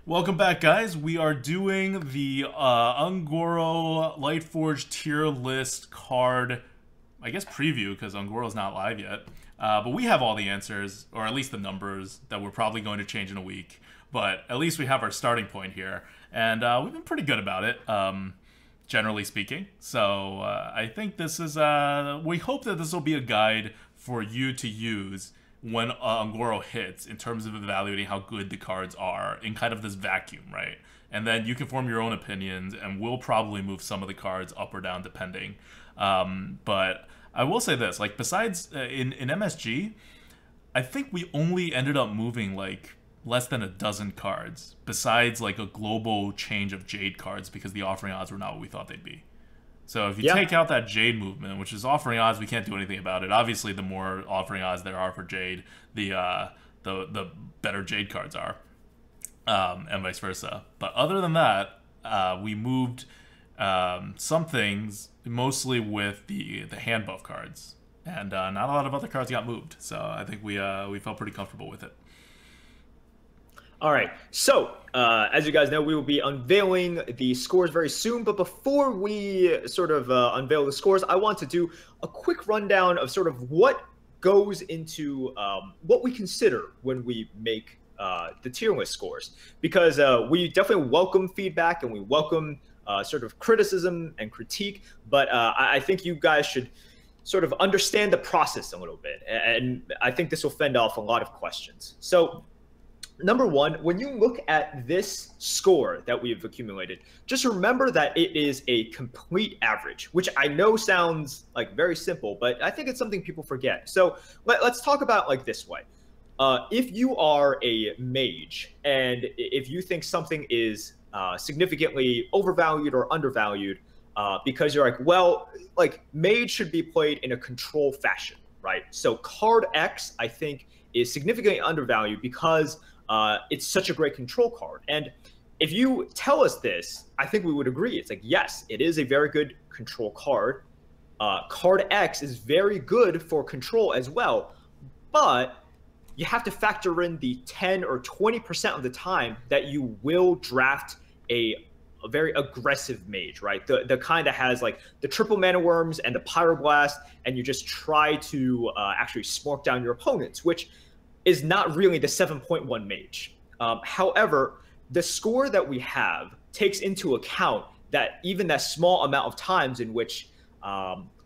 Welcome back, guys. We are doing the Ungoro Lightforge tier list card, I guess, preview, because Ungoro's not live yet. But we have all the answers, or at least the numbers, that we're probably going to change in a week. But at least we have our starting point here. And we've been pretty good about it, generally speaking. So I think this is, we hope that this will be a guide for you to use when Ungoro hits, in terms of evaluating how good the cards are in kind of this vacuum, right? And then you can form your own opinions, and we'll probably move some of the cards up or down depending. But I will say this, like, besides in MSG, I think we only ended up moving like less than a dozen cards, besides like a global change of Jade cards, because the offering odds were not what we thought they'd be. So if you take out that Jade movement, which is offering odds, we can't do anything about it. Obviously, the more offering odds there are for Jade, the better Jade cards are, and vice versa. But other than that, we moved some things, mostly with the hand buff cards, and not a lot of other cards got moved. So I think we felt pretty comfortable with it. All right, so as you guys know, we will be unveiling the scores very soon. But before we sort of unveil the scores, I want to do a quick rundown of sort of what goes into what we consider when we make the tier list scores. Because we definitely welcome feedback and we welcome sort of criticism and critique. But I think you guys should sort of understand the process a little bit. And I think this will fend off a lot of questions. So number one, when you look at this score that we've accumulated, just remember that it is a complete average, which I know sounds like very simple, but I think it's something people forget. So let's talk about like this way. If you are a mage and if you think something is significantly overvalued or undervalued, because you're like, well, like mage should be played in a control fashion, right? So card X, I think, is significantly undervalued because it's such a great control card. And if you tell us this, I think we would agree. It's like, yes, it is a very good control card. Card X is very good for control as well, but you have to factor in the 10 or 20% of the time that you will draft a very aggressive mage, right? The kind that has like the triple mana worms and the pyroblast, and you just try to actually smoke down your opponents, which is not really the 7.1 mage. However, the score that we have takes into account that even that small amount of times in which,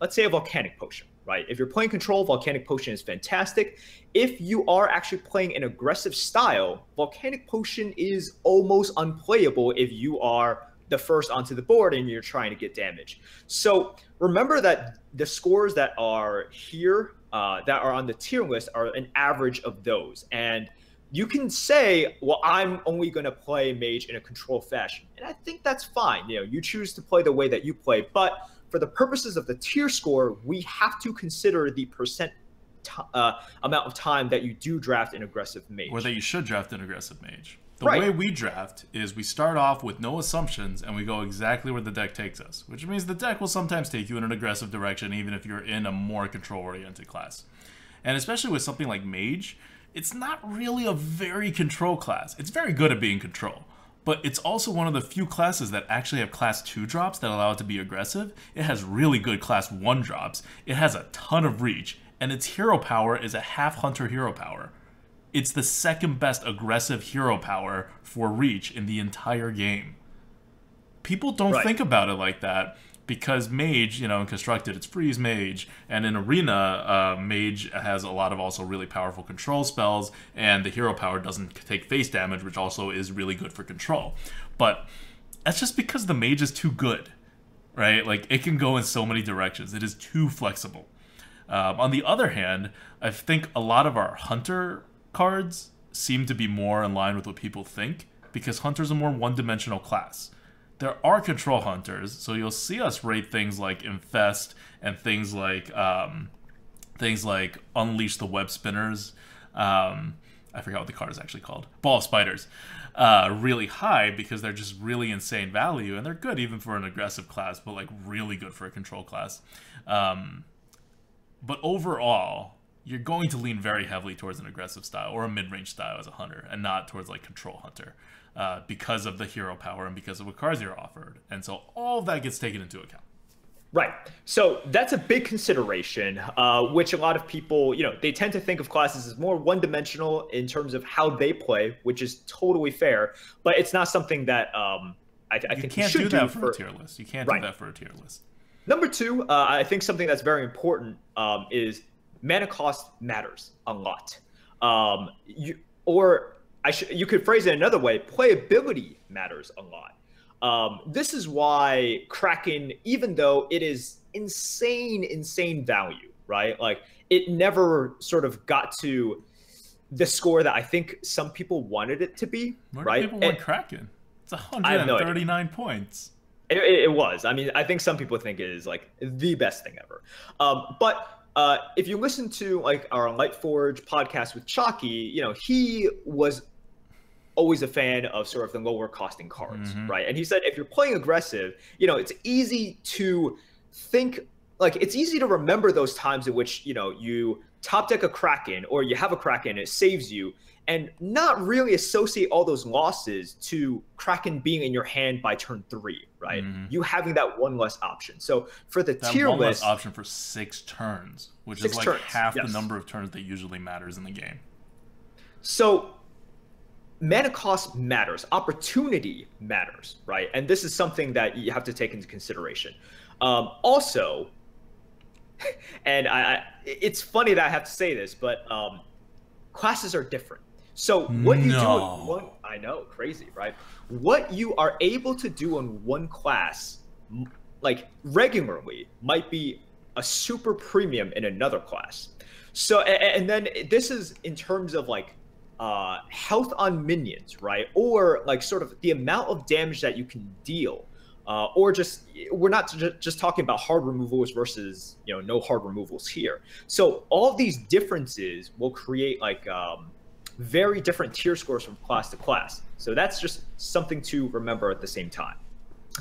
let's say a volcanic potion, right? If you're playing control, volcanic potion is fantastic. If you are actually playing an aggressive style, volcanic potion is almost unplayable if you are the first onto the board and you're trying to get damage. So remember that the scores that are here, that are on the tier list, are an average of those. And you can say, well, I'm only going to play mage in a control fashion. And I think that's fine. You know, you choose to play the way that you play. But for the purposes of the tier score, we have to consider the percent amount of time that you do draft an aggressive mage. Or that you should draft an aggressive mage. The way we draft is we start off with no assumptions and we go exactly where the deck takes us, which means the deck will sometimes take you in an aggressive direction even if you're in a more control-oriented class. And especially with something like mage, it's not really a very control class. It's very good at being control, but it's also one of the few classes that actually have class 2 drops that allow it to be aggressive. It has really good class 1 drops. It has a ton of reach, and its hero power is a half hunter hero power. It's the second best aggressive hero power for reach in the entire game. People don't think about it like that because mage, you know, in constructed, it's freeze mage, and in arena, mage has a lot of also really powerful control spells, and the hero power doesn't take face damage, which also is really good for control. But that's just because the mage is too good, right? Like, it can go in so many directions. It is too flexible. On the other hand, I think a lot of our hunter cards seem to be more in line with what people think, because hunter's a more one-dimensional class. There are control hunters, so you'll see us rate things like Infest and things like Unleash the Web Spinners. I forgot what the card is actually called. Ball of Spiders. Really high because they're just really insane value, and they're good even for an aggressive class, but like really good for a control class. But overall, you're going to lean very heavily towards an aggressive style or a mid-range style as a hunter, and not towards like control hunter, because of the hero power and because of what cards you're offered. And so all of that gets taken into account. Right. So that's a big consideration, which a lot of people, they tend to think of classes as more one-dimensional in terms of how they play, which is totally fair. But it's not something that I think you should do that for a tier list. You can't do that for a tier list. Number two, I think something that's very important is mana cost matters a lot. You could phrase it another way: playability matters a lot. This is why Kraken, even though it is insane value, right? Like, it never sort of got to the score that I think some people wanted it to be, right? People want Kraken. It's 139 points. It was. I mean, I think some people think it is like the best thing ever. But if you listen to like our Lightforge podcast with Chalky, he was always a fan of sort of the lower costing cards, right? And he said if you're playing aggressive, it's easy to think, like, it's easy to remember those times in which, you top deck a Kraken or you have a Kraken, it saves you, and not really associate all those losses to Kraken being in your hand by turn 3, right? You having that one less option. So for the tier list, less option for 6 turns, which is like half the number of turns that usually matters in the game. So mana cost matters, opportunity matters, right? And this is something that you have to take into consideration. Also, and it's funny that I have to say this, but classes are different. So what you do in one, I know, crazy, right? What you are able to do in one class, like regularly, might be a super premium in another class. So, and then this is in terms of like health on minions, right? Or like sort of the amount of damage that you can deal, or just, we're not just talking about hard removals versus, no hard removals here. So all of these differences will create like very different tier scores from class to class. So that's just something to remember at the same time.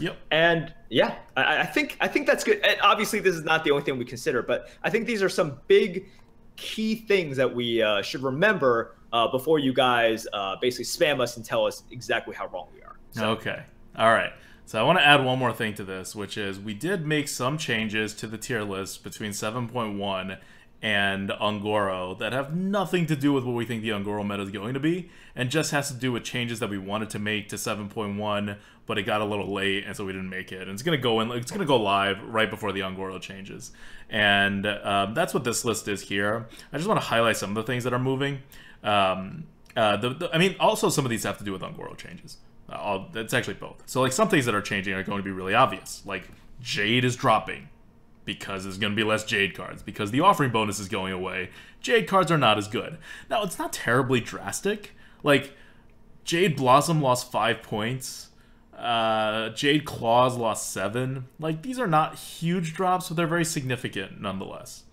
Yep. And yeah, I think that's good. And obviously this is not the only thing we consider, but I think these are some big key things that we should remember before you guys basically spam us and tell us exactly how wrong we are. So. Okay. All right. So I want to add one more thing to this, which is we did make some changes to the tier list between 7.1 and Ungoro that have nothing to do with what we think the Ungoro meta is going to be, and just has to do with changes that we wanted to make to 7.1, but it got a little late, and so we didn't make it. And it's gonna go live right before the Ungoro changes, and that's what this list is here. I just want to highlight some of the things that are moving. I mean, also some of these have to do with Ungoro changes. It's actually both. So like some things that are changing are going to be really obvious, like Jade is dropping, because there's going to be less Jade cards. Because the offering bonus is going away, Jade cards are not as good. Now, it's not terribly drastic. Like, Jade Blossom lost 5 points. Jade Claws lost 7. Like, these are not huge drops, but they're very significant nonetheless.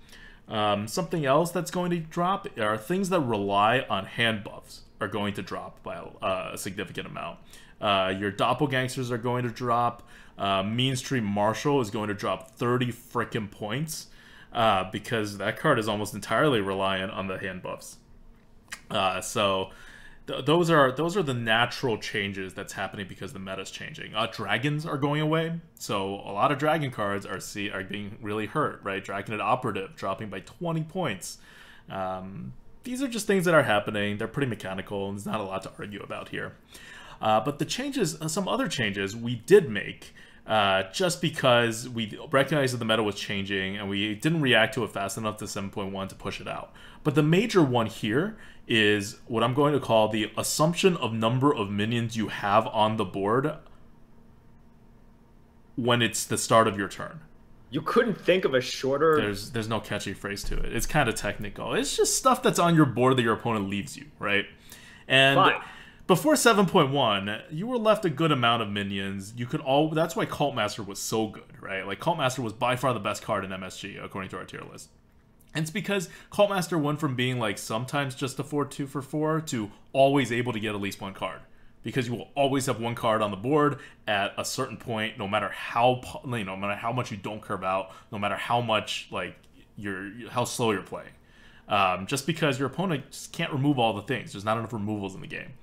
Something else that's going to drop are things that rely on hand buffs are going to drop by a significant amount. Your doppelgangsters are going to drop. Mean Street Marshal is going to drop 30 frickin' points because that card is almost entirely reliant on the hand buffs. So those are the natural changes that's happening because the meta's changing. Dragons are going away, so a lot of dragon cards are being really hurt, right? Dragonid Operative dropping by 20 points. These are just things that are happening. They're pretty mechanical, and there's not a lot to argue about here. But the changes, some other changes we did make, just because we recognized that the meta was changing and we didn't react to it fast enough to 7.1 to push it out. But the major one here is what I'm going to call the assumption of number of minions you have on the board when it's the start of your turn. You couldn't think of a shorter... There's no catchy phrase to it. It's kind of technical. It's just stuff that's on your board that your opponent leaves you, right? And... Fine. Before 7.1, you were left a good amount of minions. That's why Cult Master was so good, right? Like, Cult Master was by far the best card in MSG, according to our tier list. And it's because Cult Master went from being, like, sometimes just a 4-2 for 4 to always able to get at least one card. Because you will always have one card on the board at a certain point, no matter how much you don't curve out, no matter how much, like, how slow you're playing. just because your opponent just can't remove all the things. There's not enough removals in the game.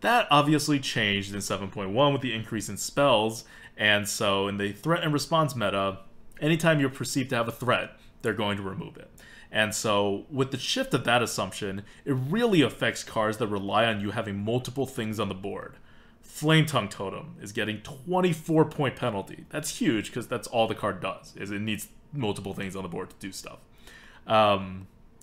That obviously changed in 7.1 with the increase in spells, and so in the threat and response meta, anytime you're perceived to have a threat, they're going to remove it. And so with the shift of that assumption, it really affects cards that rely on you having multiple things on the board. Flame Tongue Totem is getting 24-point penalty. That's huge because that's all the card does, is it needs multiple things on the board to do stuff.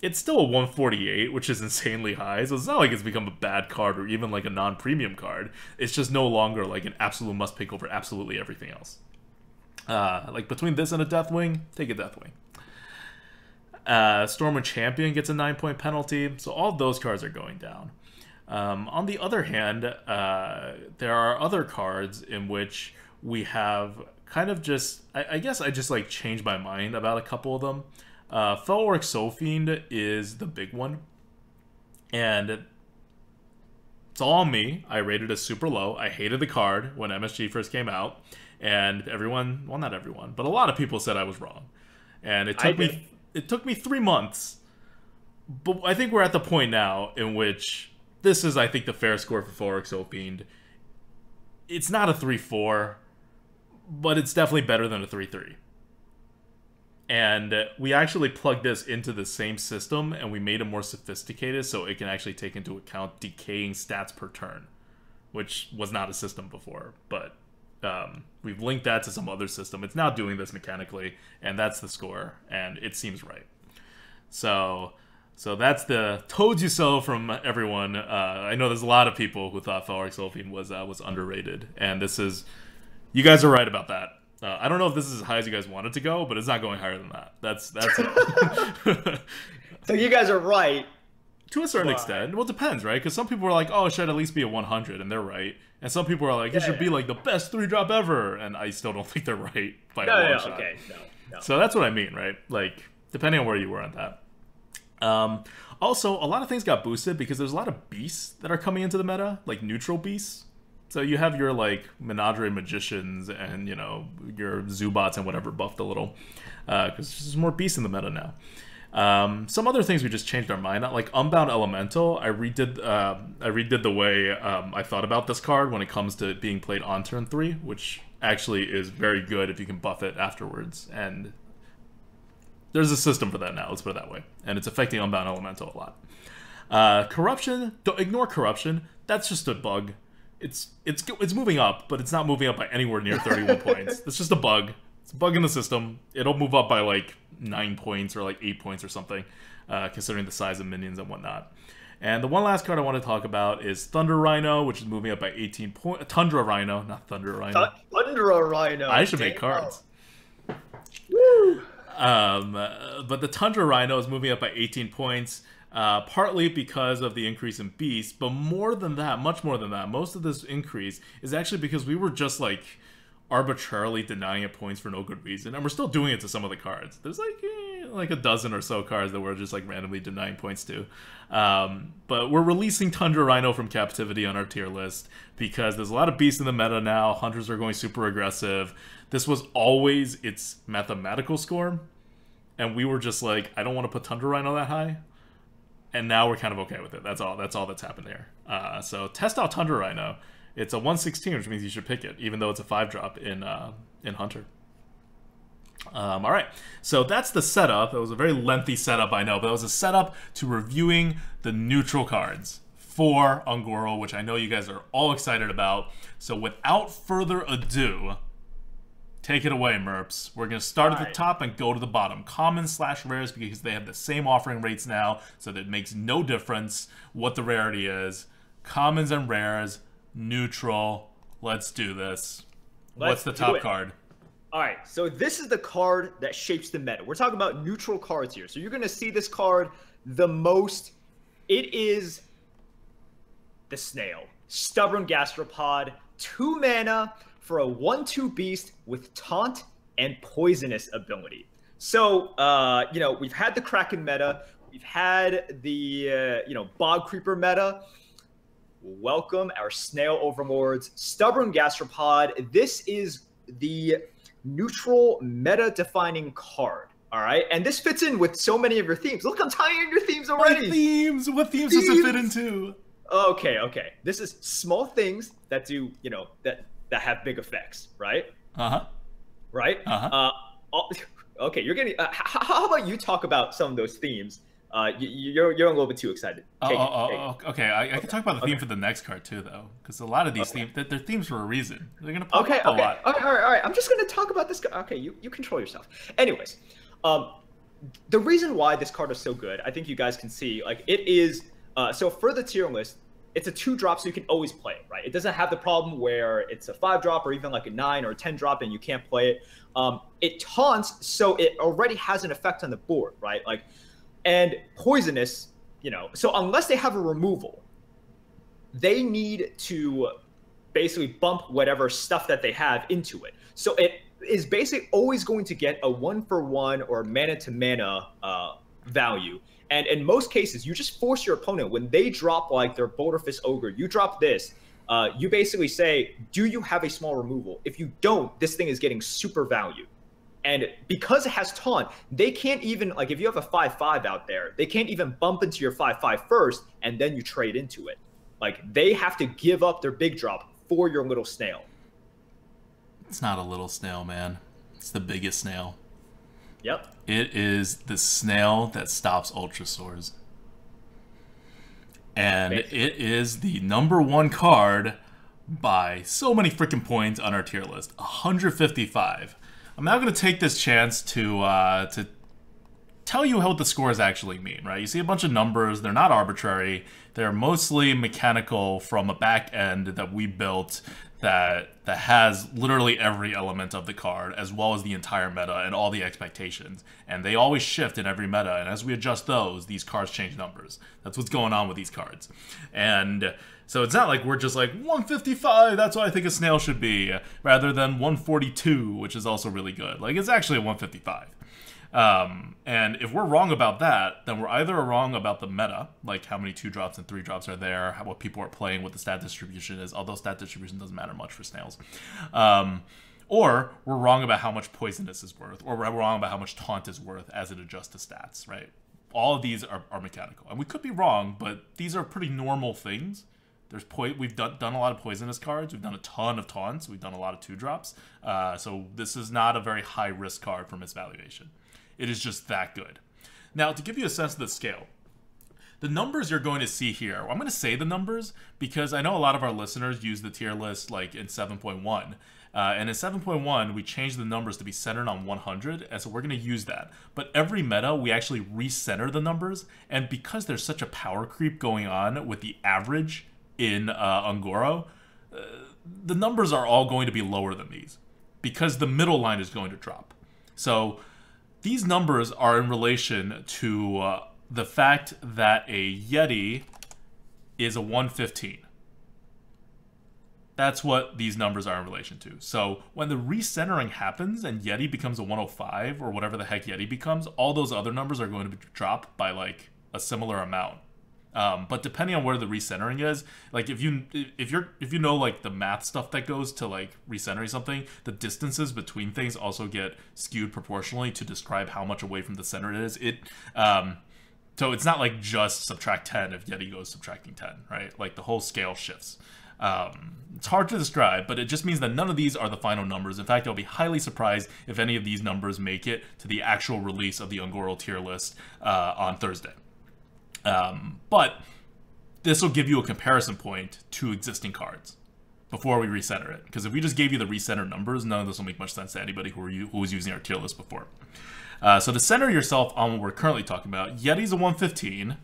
It's still a 148, which is insanely high, so it's not like it's become a bad card or even like a non-premium card. It's just no longer like an absolute must-pick over absolutely everything else. Like between this and a Deathwing, take a Deathwing. Stormwind Champion gets a 9-point penalty, so all of those cards are going down. On the other hand, there are other cards in which we have kind of just... I guess I just like changed my mind about a couple of them. Felorc Soulfiend is the big one, and it's all on me. I rated it super low. I hated the card when MSG first came out, and everyone, well, not everyone, but a lot of people said I was wrong. And it took me 3 months, but I think we're at the point now in which this is, I think, the fair score for Felorc Soulfiend. It's not a 3-4, but it's definitely better than a 3-3. And we actually plugged this into the same system, and we made it more sophisticated so it can actually take into account decaying stats per turn, which was not a system before. But we've linked that to some other system. It's now doing this mechanically, and that's the score, and it seems right. So that's the told you so from everyone. I know there's a lot of people who thought Felorc Soulfiend was underrated, and this is... You guys are right about that. I don't know if this is as high as you guys want it to go, but it's not going higher than that. That's it. So you guys are right. To a certain extent. Well, it depends, right? Because some people are like, oh, it should at least be a 100, and they're right. And some people are like, it should be like the best 3-drop ever, and I still don't think they're right by a long shot. Okay, no. So that's what I mean, right? Like, depending on where you were on that. Also, a lot of things got boosted because there's a lot of beasts that are coming into the meta, like neutral beasts. So you have your, like, Menagerie Magicians and, you know, your Zubots and whatever buffed a little. Because there's more beasts in the meta now. Some other things we just changed our mind on. Like, Unbound Elemental, I redid the way I thought about this card when it comes to being played on turn 3, which actually is very good if you can buff it afterwards. And there's a system for that now, let's put it that way. And it's affecting Unbound Elemental a lot. Corruption, don't ignore Corruption. That's just a bug. It's moving up, but it's not moving up by anywhere near 31 points. It's just a bug. It's a bug in the system. It'll move up by like 9 points or like 8 points or something, considering the size of minions and whatnot. And the one last card I want to talk about is Thunder Rhino, which is moving up by 18 points. Tundra Rhino, not Thunder Rhino. Tundra Rhino. I should make cards. Woo! But the Tundra Rhino is moving up by 18 points. Partly because of the increase in beasts, but more than that, much more than that, most of this increase is actually because we were just like arbitrarily denying it points for no good reason, and we're still doing it to some of the cards. There's like a dozen or so cards that we're just like randomly denying points to. But we're releasing Tundra Rhino from captivity on our tier list because there's a lot of beasts in the meta now. Hunters are going super aggressive. This was always its mathematical score, and we were just like, I don't want to put Tundra Rhino that high. And now we're kind of okay with it. That's all that's happened there. So test out Tundra Rhino. It's a 116, which means you should pick it, even though it's a 5-drop in Hunter. All right, so that's the setup. It was a very lengthy setup, I know, but it was a setup to reviewing the neutral cards for Un'Goro, which I know you guys are all excited about. So without further ado, take it away, Merps. We're going to start at the top and go to the bottom. Common/rares, because they have the same offering rates now, so that it makes no difference what the rarity is. Commons and rares, neutral. Let's do this. What's the top card? All right, so this is the card that shapes the meta. We're talking about neutral cards here. So you're going to see this card the most. It is the Snail. Stubborn Gastropod, 2 mana, for a 1/2 beast with taunt and poisonous ability. So, you know, we've had the Kraken meta. We've had the, you know, Bog Creeper meta. Welcome our Snail Overlords. Stubborn Gastropod. This is the neutral meta-defining card. All right, and this fits in with so many of your themes. Look, I'm tying in your themes already. My themes. What themes does it fit into? Okay. This is small things that do, that have big effects, right? Right. Okay, you're getting. How about you talk about some of those themes? You're a little bit too excited. Okay. I can talk about the theme for the next card too, though, because a lot of these themes, they're themes for a reason. They're gonna pop up a lot. All right. I'm just gonna talk about this. Okay, you control yourself. Anyways, the reason why this card is so good, I think you guys can see, like, it is. So for the tier list, it's a 2-drop, so you can always play it, right? It doesn't have the problem where it's a 5-drop or even like a 9 or a 10-drop and you can't play it. It taunts, so it already has an effect on the board, right? Like, and poisonous, so unless they have a removal, they need to basically bump whatever stuff that they have into it. So it is basically always going to get a 1-for-1 or mana-to-mana value. And in most cases, you just force your opponent, when they drop like their Boulder Fist Ogre, you drop this, you basically say, do you have a small removal? If you don't, this thing is getting super value. And because it has taunt, they can't even, like, if you have a 5/5 out there, they can't even bump into your 5/5 first, and then you trade into it. Like, they have to give up their big drop for your little snail. It's not a little snail, man. It's the biggest snail. Yep. It is the snail that stops Ultrasaurs. And it is the #1 card by so many freaking points on our tier list. 155. I'm now going to take this chance to tell you what the scores actually mean, right? You see a bunch of numbers. They're not arbitrary. They're mostly mechanical from a back end that we built that has literally every element of the card, as well as the entire meta and all the expectations. And they always shift in every meta, and as we adjust those, these cards change numbers. That's what's going on with these cards. And so it's not like we're just like 155, that's what I think a snail should be, rather than 142, which is also really good. Like, it's actually a 155. And if we're wrong about that, then we're either wrong about the meta, like how many 2-drops and 3-drops are there, what people are playing, what the stat distribution is, although stat distribution doesn't matter much for snails. Or we're wrong about how much poisonous is worth, or we're wrong about how much taunt is worth as it adjusts to stats, right? All of these are mechanical. And we could be wrong, but these are pretty normal things. We've done a lot of poisonous cards. We've done a ton of taunts. We've done a lot of 2-drops. So this is not a very high-risk card for misvaluation. It is just that good. Now, to give you a sense of the scale, the numbers you're going to see here, I'm going to say the numbers because I know a lot of our listeners use the tier list like in 7.1. And in 7.1, we changed the numbers to be centered on 100, and so we're going to use that. But every meta, we actually recenter the numbers, and because there's such a power creep going on with the average in Ungoro, the numbers are all going to be lower than these because the middle line is going to drop. So these numbers are in relation to the fact that a Yeti is a 115. That's what these numbers are in relation to. So when the recentering happens and Yeti becomes a 105 or whatever the heck Yeti becomes, all those other numbers are going to drop by like a similar amount. But depending on where the recentering is, like if you know like the math stuff that goes to like recentering something, the distances between things also get skewed proportionally to describe how much away from the center it is. So it's not like just subtract 10 if Yeti goes subtracting 10, right? Like the whole scale shifts. It's hard to describe, but it just means that none of these are the final numbers. In fact, I'll be highly surprised if any of these numbers make it to the actual release of the Ungoro tier list on Thursday. But this will give you a comparison point to existing cards before we recenter it. Because if we just gave you the recenter numbers, none of this will make much sense to anybody who was using our tier list before. So to center yourself on what we're currently talking about, Yeti's a 115,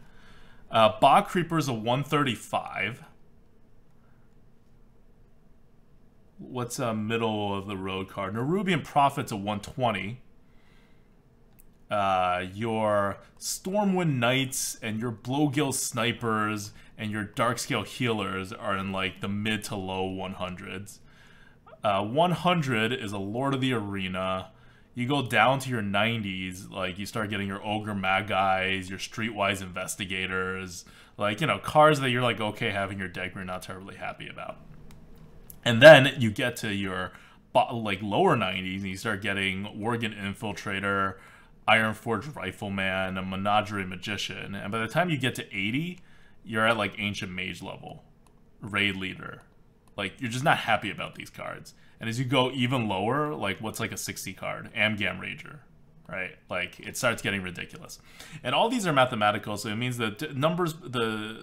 Bog Creeper's a 135. What's a middle of the road card? Nerubian Prophet's a 120. Your Stormwind Knights and your Blowgill Snipers and your Darkscale Healers are in like the mid to low 100s. 100 is a Lord of the Arena. You go down to your 90s, like you start getting your Ogre Magis, your Streetwise Investigators, like, you know, cards that you're like okay having your deck but you're not terribly happy about. And then you get to your like lower 90s and you start getting Worgen Infiltrator, Ironforged Rifleman, a Menagerie Magician, and by the time you get to 80, you're at like Ancient Mage level, Raid Leader. Like, you're just not happy about these cards. And as you go even lower, like, what's like a 60 card? Amgam Rager, right? Like, it starts getting ridiculous. And all these are mathematical, so it means that the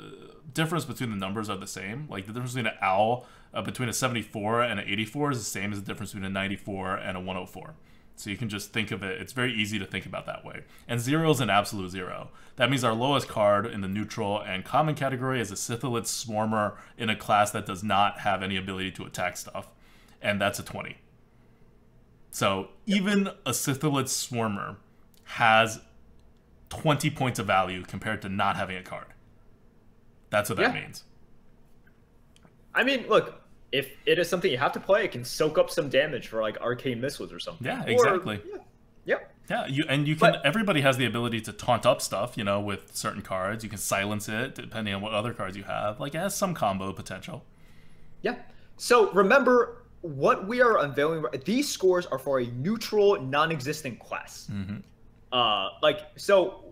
difference between the numbers are the same. Like, the difference between an owl, between a 74 and an 84 is the same as the difference between a 94 and a 104. So you can just think of it. It's very easy to think about that way. And 0 is an absolute 0. That means our lowest card in the neutral and common category is a Sithilid Swarmer in a class that does not have any ability to attack stuff. And that's a 20. So even a Sithilid Swarmer has 20 points of value compared to not having a card. That's what that means. I mean, look, if it is something you have to play, it can soak up some damage for like Arcane Missiles or something. Yeah, exactly. Yeah. Everybody has the ability to taunt up stuff, you know, with certain cards. You can silence it depending on what other cards you have. Like, it has some combo potential. Yeah. So remember, what we are unveiling, these scores are for a neutral, non-existent class. So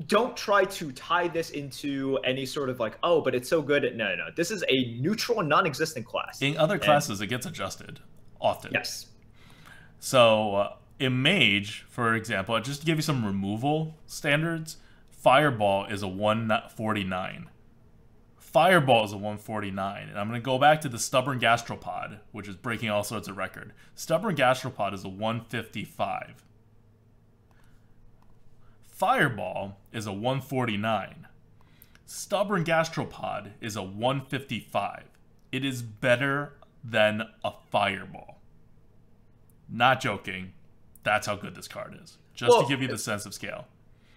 don't try to tie this into any sort of like, oh, but it's so good. No. This is a neutral, non-existent class. In other classes, it gets adjusted often. Yes. So in Mage, for example, just to give you some removal standards, Fireball is a 149. Fireball is a 149. And I'm going to go back to the Stubborn Gastropod, which is breaking all sorts of record. Stubborn Gastropod is a 155. Fireball is a 149. Stubborn Gastropod is a 155. It is better than a Fireball. Not joking. That's how good this card is. Just to give you the sense of scale.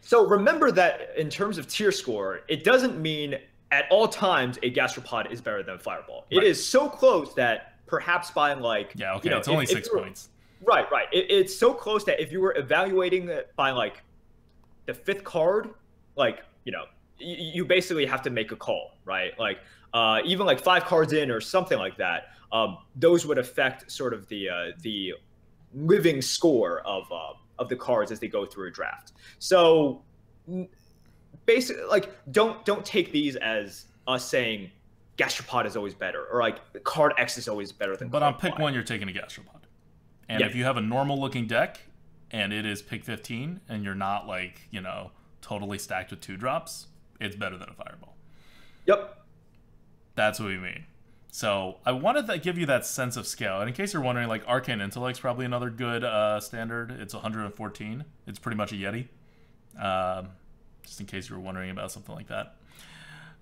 So remember that in terms of tier score, it doesn't mean at all times a Gastropod is better than a Fireball. Right. It is so close that perhaps by like... Yeah, okay, it's only 6 points. Right. It's so close that if you were evaluating it by like the 5th card, like, you know, you basically have to make a call, right? Like, even like 5 cards in or something like that, those would affect sort of the living score of the cards as they go through a draft. So basically, like, don't take these as us saying Gastropod is always better, or like card X is always better than. But on pick 1, you're taking a Gastropod, and if you have a normal looking deck and it is pick 15, and you're not like, you know, totally stacked with 2-drops, it's better than a Fireball. Yep. That's what we mean. So I wanted to give you that sense of scale. And in case you're wondering, like, Arcane Intellect's probably another good standard. It's 114. It's pretty much a Yeti. Just in case you were wondering about something like that.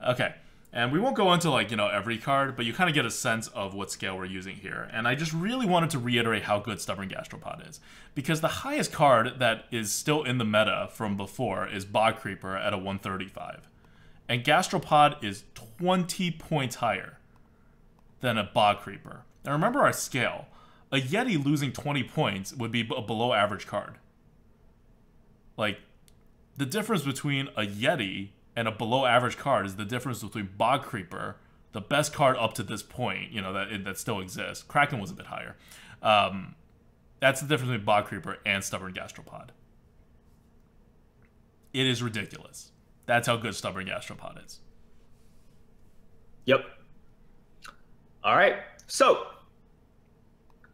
Okay. And we won't go into, like, you know, every card, but you kind of get a sense of what scale we're using here. And I just really wanted to reiterate how good Stubborn Gastropod is. Because the highest card that is still in the meta from before is Bog Creeper at a 135. And Gastropod is 20 points higher than a Bog Creeper. Now remember our scale. A Yeti losing 20 points would be a below average card. Like, the difference between a Yeti and a below average card is the difference between Bog Creeper, the best card up to this point, you know, that still exists. Kraken was a bit higher. That's the difference between Bog Creeper and Stubborn Gastropod. It is ridiculous. That's how good Stubborn Gastropod is. Yep. All right. So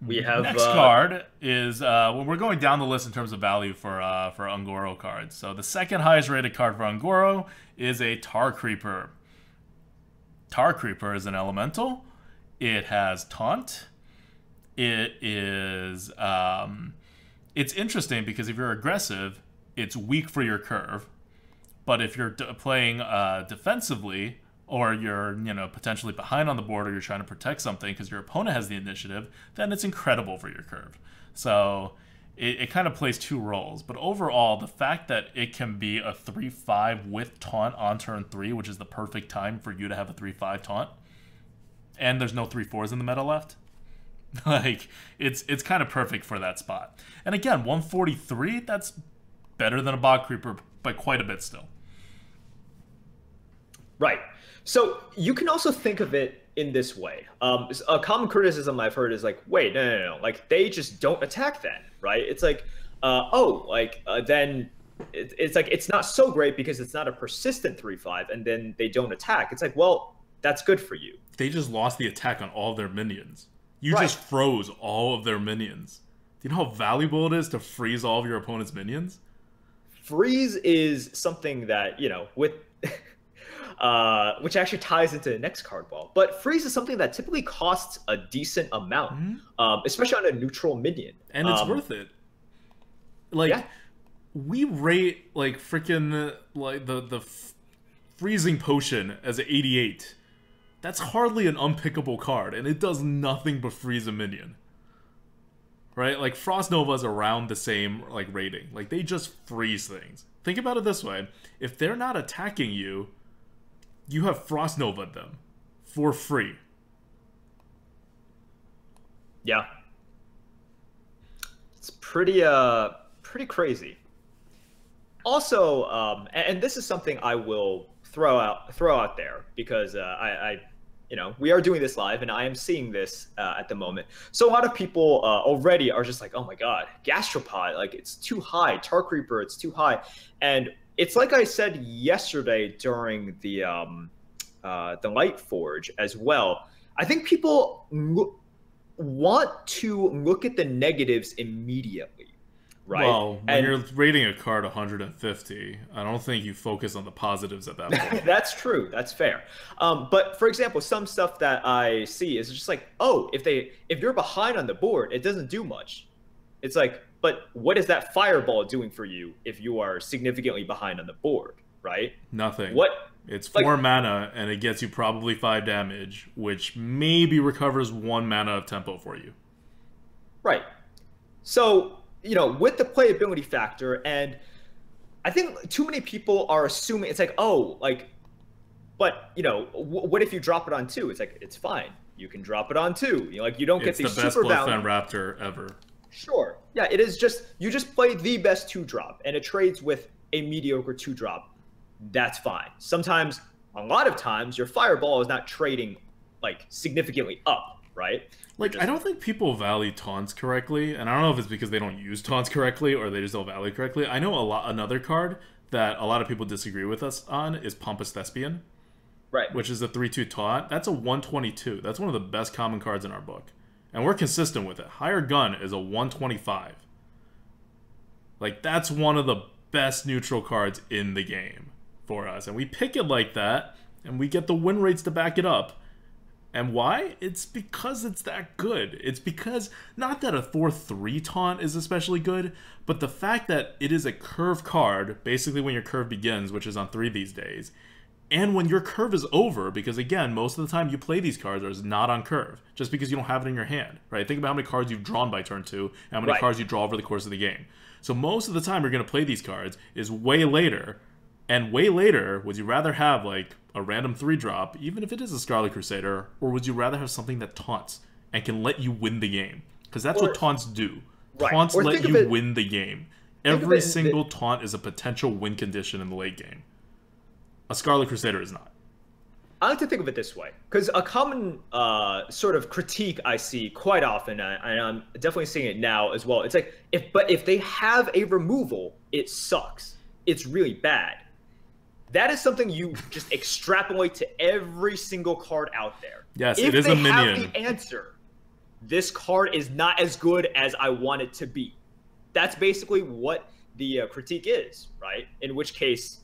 we have next card is well, we're going down the list in terms of value for Ungoro cards. So the second highest rated card for Ungoro is a Tar Creeper. Tar Creeper is an elemental. It has taunt. It is it's interesting because if you're aggressive, it's weak for your curve. But if you're playing defensively, or you're, you know, potentially behind on the board, or you're trying to protect something because your opponent has the initiative, then it's incredible for your curve. So it kind of plays 2 roles. But overall, the fact that it can be a 3/5 with taunt on turn 3, which is the perfect time for you to have a 3/5 taunt, and there's no 3/4s in the meta left, like, it's kind of perfect for that spot. And again, 143, that's better than a Bog Creeper by quite a bit still. Right. So you can also think of it in this way. A common criticism I've heard is like, wait, no. Like, they just don't attack then, right? It's like, then it's like it's not so great because it's not a persistent 3/5, and then they don't attack. It's like, well, that's good for you. They just lost the attack on all of their minions. You Right. just froze all of their minions. Do you know how valuable it is to freeze all of your opponent's minions? Freeze is something that, with which actually ties into the next card wall. But freeze is something that typically costs a decent amount, especially on a neutral minion. And it's worth it. Like, Yeah. we rate, like, freaking, like, the freezing potion as an 88. That's hardly an unpickable card, and it does nothing but freeze a minion. Right? Like, Frost Nova's around the same, like, rating. Like, they just freeze things. Think about it this way. If they're not attacking you, you have Frost Nova'd them for free. Yeah. It's pretty crazy. Also, and this is something I will throw out there because we are doing this live and I am seeing this at the moment. So a lot of people already are just like, oh my god, Gastropod, like it's too high. Tark Reaper, it's too high. And it's like I said yesterday during the Light Forge as well. I think people want to look at the negatives immediately. Right. Well, when you're rating a card 150, I don't think you focus on the positives at that point. That's true. That's fair. But for example, some stuff that I see is just like, oh, if you're behind on the board, it doesn't do much. It's like, but what is that fireball doing for you if you are significantly behind on the board, right? Nothing. What? It's 4 mana, and it gets you probably 5 damage, which maybe recovers 1 mana of tempo for you. Right. So, with the playability factor, and I think too many people are assuming it's like, oh, like, but what if you drop it on 2? It's like, it's fine. You can drop it on 2. You don't get these super It's the best bound. Bloodfen Raptor ever. Sure. Yeah, it is just, you just play the best 2-drop, and it trades with a mediocre 2-drop. That's fine. Sometimes, a lot of times, your fireball is not trading like significantly up, right? Like, I don't think people value taunts correctly, and I don't know if it's because they don't use taunts correctly or they just don't value correctly. I know another card that a lot of people disagree with us on is Pompous Thespian. Right. Which is a 3/2 taunt. That's a 122. That's one of the best common cards in our book. And we're consistent with it. Higher Gun is a 125. Like, that's one of the best neutral cards in the game for us. And we pick it like that, and we get the win rates to back it up. And why? It's because it's that good. It's because, not that a 4/3 taunt is especially good, but the fact that it is a curve card, basically when your curve begins, which is on 3 these days, and when your curve is over, because again, most of the time you play these cards are not on curve, just because you don't have it in your hand, right? Think about how many cards you've drawn by turn 2, and how many cards you draw over the course of the game. So most of the time you're going to play these cards is way later, and way later, would you rather have like a random 3-drop, even if it is a Scarlet Crusader, or would you rather have something that taunts and can let you win the game? Because that's what taunts do. Right. Taunts let you win the game. Every single taunt is a potential win condition in the late game. A Scarlet Crusader is not. I like to think of it this way, because a common sort of critique I see quite often, and I'm definitely seeing it now as well. It's like, if they have a removal, it sucks. It's really bad. That is something you just extrapolate to every single card out there. Yes, it is a minion. If they have the answer, this card is not as good as I want it to be. That's basically what the critique is, right? In which case,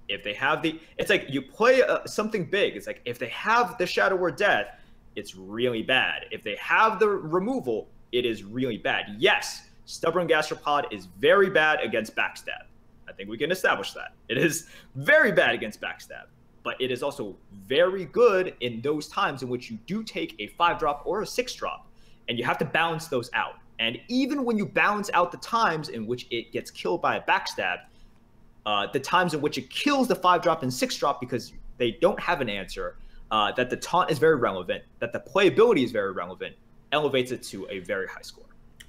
if they have it's like you play something big. It's like if they have the Shadow Word Death, it's really bad. If they have the removal, it is really bad. Yes, Stubborn Gastropod is very bad against backstab. I think we can establish that. It is very bad against backstab, but it is also very good in those times in which you do take a 5-drop or a 6-drop, and you have to balance those out. And even when you balance out the times in which it gets killed by a backstab, the times in which it kills the 5-drop and 6-drop because they don't have an answer, that the taunt is very relevant, that the playability is very relevant, elevates it to a very high score.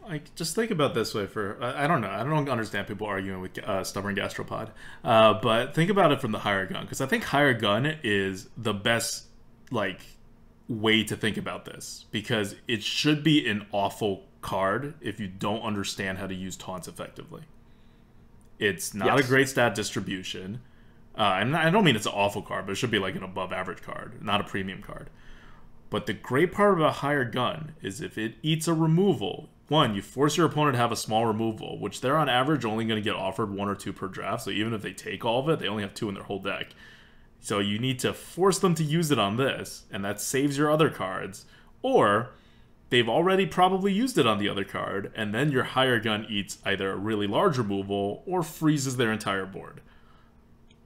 Like, just think about this way I don't know. I don't understand people arguing with Stubborn Gastropod. But think about it from the Higher Gun, because I think Higher Gun is the best, like, way to think about this, because it should be an awful card if you don't understand how to use taunts effectively. It's not a great stat distribution. And I don't mean it's an awful card, but it should be like an above average card, not a premium card. But the great part about Higher Gun is if it eats a removal, one, you force your opponent to have a small removal, which they're on average only going to get offered 1 or 2 per draft. So even if they take all of it, they only have 2 in their whole deck. So you need to force them to use it on this, and that saves your other cards. Or they've already probably used it on the other card, and then your Higher Gun eats either a really large removal or freezes their entire board.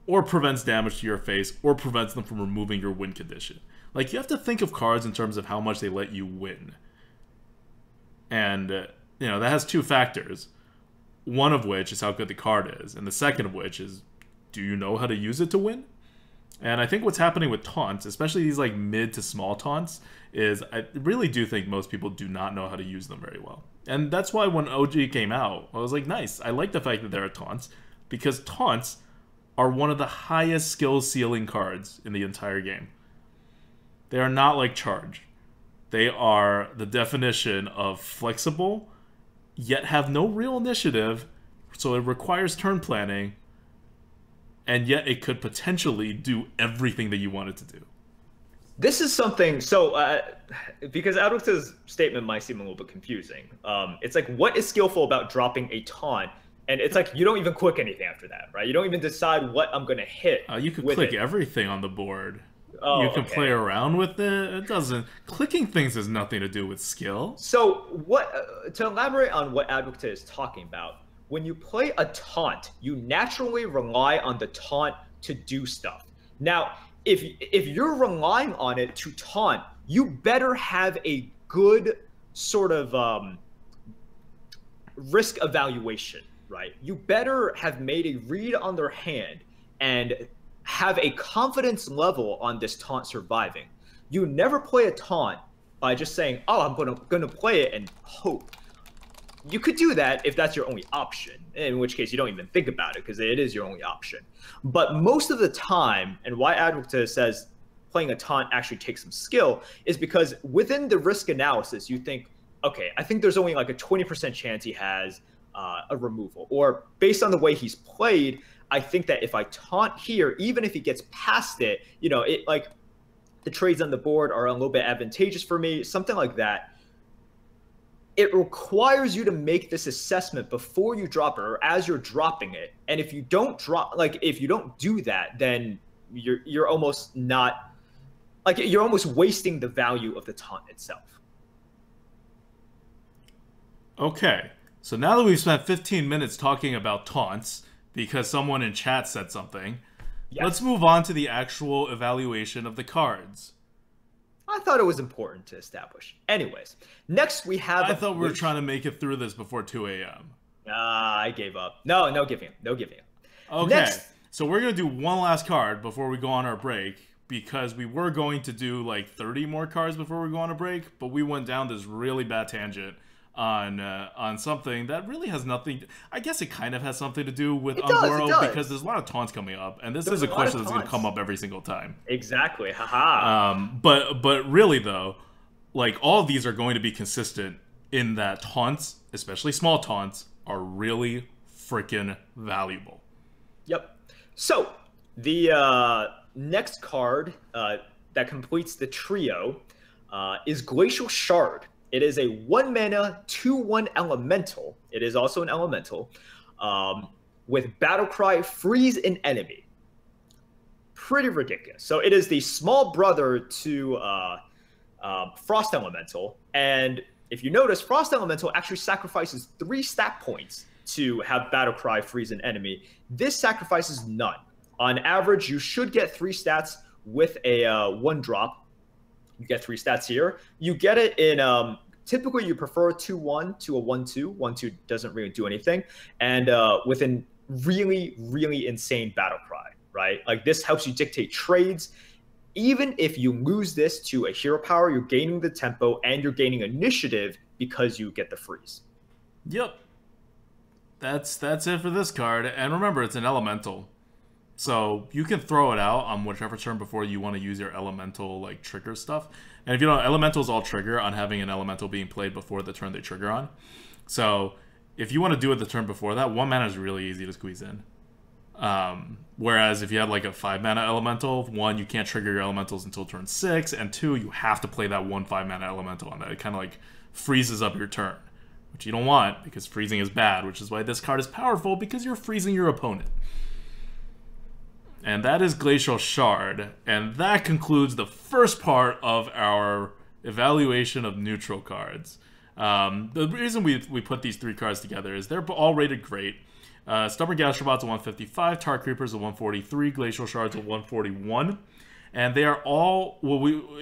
Or prevents damage to your face, or prevents them from removing your win condition. Like, you have to think of cards in terms of how much they let you win. And, you know, that has 2 factors. One of which is how good the card is, and the second of which is, do you know how to use it to win? And I think what's happening with taunts, especially these like mid to small taunts, is I really do think most people do not know how to use them very well. And that's why when OG came out, I was like, nice. I like the fact that there are taunts, because taunts are one of the highest skill ceiling cards in the entire game. They are not like Charge. They are the definition of flexible, yet have no real initiative, so it requires turn planning, and yet it could potentially do everything that you want it to do. This is something, so, because Adwix's statement might seem a little bit confusing. It's like, what is skillful about dropping a taunt? And it's like, you don't even click anything after that, right? You don't even decide what I'm going to hit. You could click everything on the board. Oh, you can play around with it. It doesn't. Clicking things has nothing to do with skill. So, what to elaborate on what Advocate is talking about, when you play a taunt, you naturally rely on the taunt to do stuff. Now, if you're relying on it to taunt, you better have a good sort of risk evaluation, right? You better have made a read on their hand and have a confidence level on this taunt surviving. You never play a taunt by just saying, oh, I'm gonna play it and hope. You could do that if that's your only option, in which case you don't even think about it because it is your only option. But most of the time, and why Advocate says playing a taunt actually takes some skill, is because within the risk analysis, you think, okay, I think there's only like a 20% chance he has a removal. Or based on the way he's played, I think that if I taunt here, even if he gets past it, you know, it like the trades on the board are a little bit advantageous for me, something like that. It requires you to make this assessment before you drop it or as you're dropping it. And if you don't drop, like if you don't do that, then you're almost not, like you're almost wasting the value of the taunt itself. Okay, so now that we've spent 15 minutes talking about taunts, because someone in chat said something, let's move on to the actual evaluation of the cards. I thought it was important to establish. Anyways, next we have... I thought we were trying to make it through this before 2 a.m. I gave up. No giving up. No giving up. Okay, next, so we're going to do one last card before we go on our break, because we were going to do like 30 more cards before we go on a break, but we went down this really bad tangent on something that really has nothing. I guess it kind of has something to do with Ungoro, because there's a lot of taunts coming up, and this is a question that's going to come up every single time. Exactly, haha. But really though, like all of these are going to be consistent in that taunts, especially small taunts, are really freaking valuable. Yep. So the next card that completes the trio is Glacial Shard. It is a 1-mana, 2/1 elemental. It is also an elemental with Battlecry, freeze an enemy. Pretty ridiculous. So it is the small brother to Frost Elemental. And if you notice, Frost Elemental actually sacrifices 3 stat points to have Battlecry, freeze an enemy. This sacrifices none. On average, you should get 3 stats with a 1-drop. You get 3 stats here. You get it in... typically, you prefer a 2/1 to a 1/2. 1/2 doesn't really do anything. And with a really, really insane Battlecry, right? Like, this helps you dictate trades. Even if you lose this to a hero power, you're gaining the tempo and you're gaining initiative because you get the freeze. Yep. That's it for this card. And remember, it's an elemental. So you can throw it out on whichever turn before you want to use your elemental like trigger stuff. And if you don't, elementals all trigger on having an elemental being played before the turn they trigger on. So if you want to do it the turn before that, 1 mana is really easy to squeeze in. Whereas if you had like a 5 mana elemental, 1, you can't trigger your elementals until turn 6, and 2, you have to play that 1 5 mana elemental on that. It kind of like freezes up your turn, which you don't want because freezing is bad, which is why this card is powerful, because you're freezing your opponent. And that is Glacial Shard, and that concludes the first part of our evaluation of neutral cards. The reason we put these 3 cards together is they're all rated great. Stubborn Gastrobot's a 155, Tar Creeper's a 143, Glacial Shard's a 141, and they are all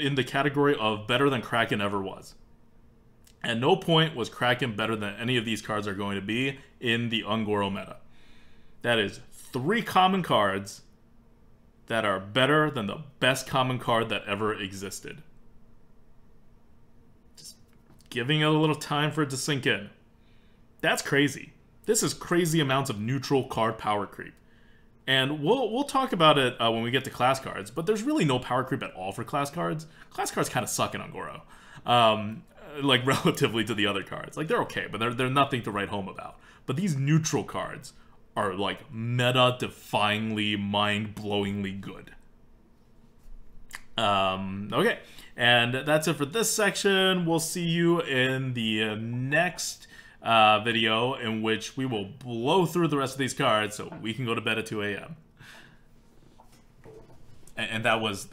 in the category of better than Kraken ever was. At no point was Kraken better than any of these cards are going to be in the Ungoro meta. That is 3 common cards that are better than the best common card that ever existed. Just giving it a little time for it to sink in. That's crazy. This is crazy amounts of neutral card power creep. And we'll talk about it when we get to class cards, but there's really no power creep at all for class cards. Class cards kind of suck in Ungoro. Like, relatively to the other cards. Like, they're okay, but they're nothing to write home about. But these neutral cards are, like, meta-defyingly, mind-blowingly good. Okay. And that's it for this section. We'll see you in the next video, in which we will blow through the rest of these cards so we can go to bed at 2 a.m. And that was